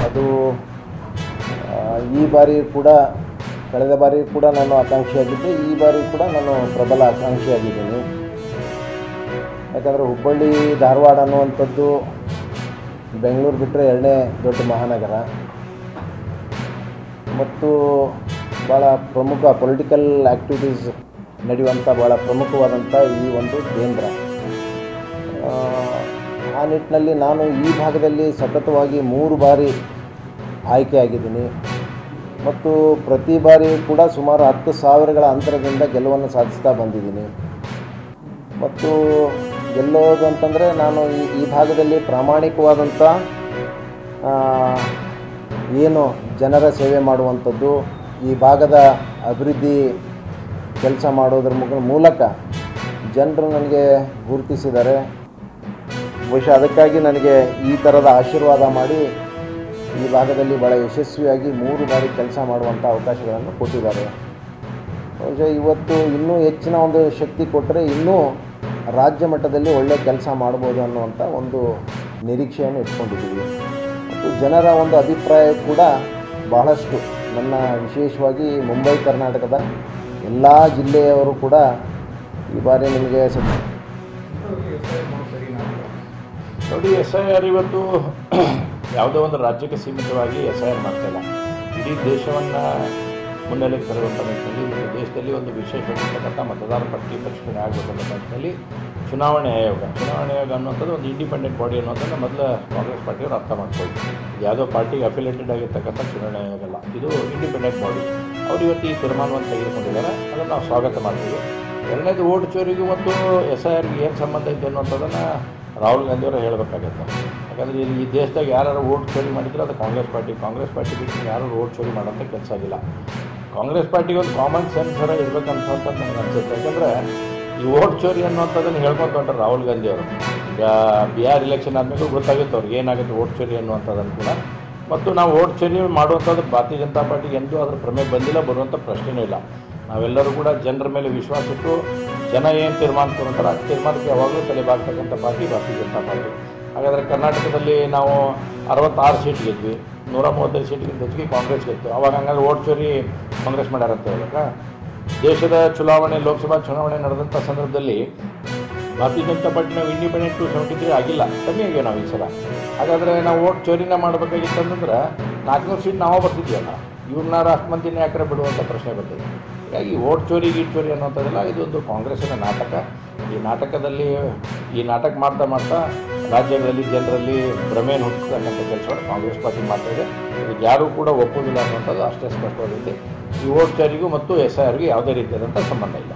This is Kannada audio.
ಅದು ಈ ಬಾರಿ ಕೂಡ ಕಳೆದ ಬಾರಿ ಕೂಡ ನಾನು ಆಕಾಂಕ್ಷಿಯಾಗಿದ್ದೆ, ಈ ಬಾರಿ ಕೂಡ ನಾನು ಪ್ರಬಲ ಆಕಾಂಕ್ಷಿಯಾಗಿದ್ದೀನಿ. ಯಾಕಂದರೆ ಹುಬ್ಬಳ್ಳಿ ಧಾರವಾಡ ಅನ್ನುವಂಥದ್ದು ಬೆಂಗಳೂರು ಬಿಟ್ಟರೆ ಎರಡನೇ ದೊಡ್ಡ ಮಹಾನಗರ ಮತ್ತು ಭಾಳ ಪ್ರಮುಖ ಪೊಲಿಟಿಕಲ್ ಆ್ಯಕ್ಟಿವಿಟೀಸ್ ನಡೆಯುವಂಥ ಭಾಳ ಪ್ರಮುಖವಾದಂಥ ಈ ಒಂದು ಕೇಂದ್ರ. ಆ ನಿಟ್ಟಿನಲ್ಲಿ ನಾನು ಈ ಭಾಗದಲ್ಲಿ ಸತತವಾಗಿ 3 ಬಾರಿ ಆಯ್ಕೆಯಾಗಿದ್ದೀನಿ ಮತ್ತು ಪ್ರತಿ ಬಾರಿ ಕೂಡ ಸುಮಾರು 10,000ಗಳ ಅಂತರದಿಂದ ಗೆಲುವನ್ನು ಸಾಧಿಸ್ತಾ ಬಂದಿದ್ದೀನಿ. ಮತ್ತು ಗೆಲ್ಲೋದು ಅಂತಂದರೆ ನಾನು ಈ ಭಾಗದಲ್ಲಿ ಪ್ರಾಮಾಣಿಕವಾದಂಥ ಏನು ಜನರ ಸೇವೆ ಮಾಡುವಂಥದ್ದು, ಈ ಭಾಗದ ಅಭಿವೃದ್ಧಿ ಕೆಲಸ ಮಾಡೋದ್ರ ಮೂಲಕ ಜನರು ನನಗೆ ಗುರುತಿಸಿದ್ದಾರೆ. ಬಹುಶಃ ಅದಕ್ಕಾಗಿ ನನಗೆ ಈ ಥರದ ಆಶೀರ್ವಾದ ಮಾಡಿ ಈ ಭಾಗದಲ್ಲಿ ಭಾಳ ಯಶಸ್ವಿಯಾಗಿ 3 ಬಾರಿ ಕೆಲಸ ಮಾಡುವಂಥ ಅವಕಾಶಗಳನ್ನು ಕೊಟ್ಟಿದ್ದಾರೆ. ಬಹುಶಃ ಇವತ್ತು ಇನ್ನೂ ಹೆಚ್ಚಿನ ಒಂದು ಶಕ್ತಿ ಕೊಟ್ಟರೆ ಇನ್ನೂ ರಾಜ್ಯ ಮಟ್ಟದಲ್ಲಿ ಒಳ್ಳೆಯ ಕೆಲಸ ಮಾಡ್ಬೋದು ಅನ್ನುವಂಥ ಒಂದು ನಿರೀಕ್ಷೆಯನ್ನು ಇಟ್ಕೊಂಡಿದ್ದೀವಿ. ಮತ್ತು ಜನರ ಒಂದು ಅಭಿಪ್ರಾಯ ಕೂಡ ಬಹಳಷ್ಟು ನನ್ನ ವಿಶೇಷವಾಗಿ ಮುಂಬೈ ಕರ್ನಾಟಕದ ಎಲ್ಲ ಜಿಲ್ಲೆಯವರು ಕೂಡ ಈ ಬಾರಿ ನಿಮಗೆ ನೋಡಿ, SIR ಇವತ್ತು ಯಾವುದೋ ಒಂದು ರಾಜ್ಯಕ್ಕೆ ಸೀಮಿತವಾಗಿ SIR ಮಾಡ್ತಾಯಿಲ್ಲ. ಇಡೀ ದೇಶವನ್ನು ಮುನ್ನೆಲೆಗೆ ತರುವಂಥ ನಿಟ್ಟಿನಲ್ಲಿ ಮತ್ತು ದೇಶದಲ್ಲಿ ಒಂದು ವಿಶೇಷವಾಗಿರ್ತಕ್ಕಂಥ ಮತದಾರ ಪಟ್ಟಿ ಪರಿಷ್ಕರಣೆ ಆಗಬೇಕನ್ನೋ ನಿಟ್ಟಿನಲ್ಲಿ ಚುನಾವಣೆ ಆಯೋಗ ಅನ್ನುವಂಥದ್ದು ಒಂದು ಇಂಡಿಪೆಂಡೆಂಟ್ ಬಾಡಿ ಅನ್ನೋದನ್ನು ಮೊದಲು ಕಾಂಗ್ರೆಸ್ ಪಾರ್ಟಿಯವರು ಅರ್ಥ ಮಾಡ್ಕೊಳ್ಳಿ. ಯಾವುದೋ ಪಾರ್ಟಿಗೆ ಅಫಿಲೇಟೆಡ್ ಆಗಿರ್ತಕ್ಕಂಥ ಚುನಾವಣೆ ಆಯೋಗ ಅಲ್ಲ, ಇದು ಇಂಡಿಪೆಂಡೆಂಟ್ ಬಾಡಿ. ಅವರು ಇವತ್ತು ಈ ತೀರ್ಮಾನವನ್ನು ತೆಗೆದುಕೊಂಡಿದ್ದಾರೆ, ಅದನ್ನು ನಾವು ಸ್ವಾಗತ ಮಾಡ್ತೀವಿ. ಎರಡನೇದು ವೋಟ್ ಚೋರಿಗೂ ಮತ್ತು SIRಗೆ ಏನು ಸಂಬಂಧ ಇದೆ ಅನ್ನೋಂಥದ್ದನ್ನು ರಾಹುಲ್ ಗಾಂಧಿಯವರು ಹೇಳಬೇಕಾಗತ್ತೆ. ಯಾಕಂದರೆ ಈ ದೇಶದಾಗ ಯಾರು ವೋಟ್ ಚೋರಿ ಮಾಡಿದ್ರು ಅದು ಕಾಂಗ್ರೆಸ್ ಪಾರ್ಟಿ ಬಿಟ್ಟು ಯಾರು ವೋಟ್ ಚೋರಿ ಮಾಡೋಂಥ ಕೆಲಸ ಆಗಿಲ್ಲ. ಕಾಂಗ್ರೆಸ್ ಪಾರ್ಟಿಗೆ ಒಂದು ಕಾಮನ್ ಸೆನ್ಸ್ ಇರಬೇಕನ್ಸೋಂಥ ನನಗೆ ಅನಿಸುತ್ತೆ. ಯಾಕಂದರೆ ಈ ವೋಟ್ ಚೋರಿ ಅನ್ನುವಂಥದ್ದನ್ನು ಹೇಳ್ಕೊಂಡು ಹೊಂಟ್ರೆ ರಾಹುಲ್ ಗಾಂಧಿಯವರು ಈಗ ಬಿಹಾರ್ ಎಲೆಕ್ಷನ್ ಆದಮೇಲೆ ಗೊತ್ತಾಗುತ್ತೆ ಅವ್ರಿಗೆ ಏನಾಗುತ್ತೆ ವೋಟ್ ಚೋರಿ ಅನ್ನುವಂಥದ್ದನ್ನು ಕೂಡ. ಮತ್ತು ನಾವು ವೋಟ್ ಚೋರಿ ಮಾಡುವಂಥದ್ದು ಭಾರತೀಯ ಜನತಾ ಪಾರ್ಟಿಗೆ ಎಂದೂ ಅದರ ಪ್ರಮೇಯ ಬಂದಿಲ್ಲ, ಬರುವಂಥ ಪ್ರಶ್ನೆಯೂ ಇಲ್ಲ. ನಾವೆಲ್ಲರೂ ಕೂಡ ಜನರ ಮೇಲೆ ವಿಶ್ವಾಸ ಇಟ್ಟು ಜನ ಏನು ತೀರ್ಮಾನ ತಗೊಂತಾರೆ ಆ ತೀರ್ಮಾನಕ್ಕೆ ಯಾವಾಗಲೂ ತಲೆಬಾಗ್ತಕ್ಕಂಥ ಪಾರ್ಟಿ ಭಾರತೀಯ ಜನತಾ ಪಾರ್ಟಿ. ಹಾಗಾದರೆ ಕರ್ನಾಟಕದಲ್ಲಿ ನಾವು 66 ಸೀಟ್ ಗೆದ್ವಿ, 135 ಸೀಟ್ಗಿಂತ ಹೆಚ್ಚಿಗೆ ಕಾಂಗ್ರೆಸ್ ಗೆದ್ದು. ಅವಾಗ ಹಂಗಾದ್ರೆ ವೋಟ್ ಚೋರಿ ಕಾಂಗ್ರೆಸ್ ಮಾಡ್ಯಾರಂತ ಹೇಳ್ಬೇಕಾ? ದೇಶದ ಲೋಕಸಭಾ ಚುನಾವಣೆ ನಡೆದಂಥ ಸಂದರ್ಭದಲ್ಲಿ ಭಾರತೀಯ ಜನತಾ ಪಾರ್ಟಿ ನಾವು ಇಂಡಿಪೆಂಡೆಂಟ್ 273 ಆಗಿಲ್ಲ, ಕಮ್ಮಿ ಆಗಿವೆ ನಾವು ಈ ಸಲ. ಹಾಗಾದರೆ ನಾವು ವೋಟ್ ಚೋರಿನ ಮಾಡಬೇಕಾಗಿತ್ತು ಅಂತಂದ್ರೆ 400 ಸೀಟ್ ನಾವು ಬರ್ತಿದ್ವಲ್ಲ, ಇವ್ರನ್ನ ಅಷ್ಟು ಮಂದಿನ ಯಾಕರೆ ಬಿಡುವಂಥ ಪ್ರಶ್ನೆ ಬರ್ತದೆ. ಹೀಗಾಗಿ ವೋಟ್ ಚೋರಿ ಅನ್ನೋಂಥದ್ದೆಲ್ಲ ಇದೊಂದು ಕಾಂಗ್ರೆಸ್ಸಿನ ನಾಟಕ. ಈ ನಾಟಕ ಮಾಡ್ತಾ ರಾಜ್ಯಗಳಲ್ಲಿ ಜನರಲ್ಲಿ ಭ್ರಮೆಯನ್ನು ಹುಟ್ಟಿಸ್ತಕ್ಕಂಥ ಕೆಲಸವನ್ನು ಕಾಂಗ್ರೆಸ್ ಪಾರ್ಟಿ ಮಾಡ್ತಾಯಿದೆ. ಇದಕ್ಕೆ ಯಾರೂ ಕೂಡ ಒಪ್ಪುವುದಿಲ್ಲ ಅನ್ನೋಂಥದ್ದು ಅಷ್ಟೇ ಸ್ಪಷ್ಟವಾಗಿದೆ. ಈ ವೋಟ್ ಚೋರಿಗೂ ಮತ್ತು SIRಗೆ ಯಾವುದೇ ರೀತಿಯಾದಂಥ ಸಂಬಂಧ ಇಲ್ಲ.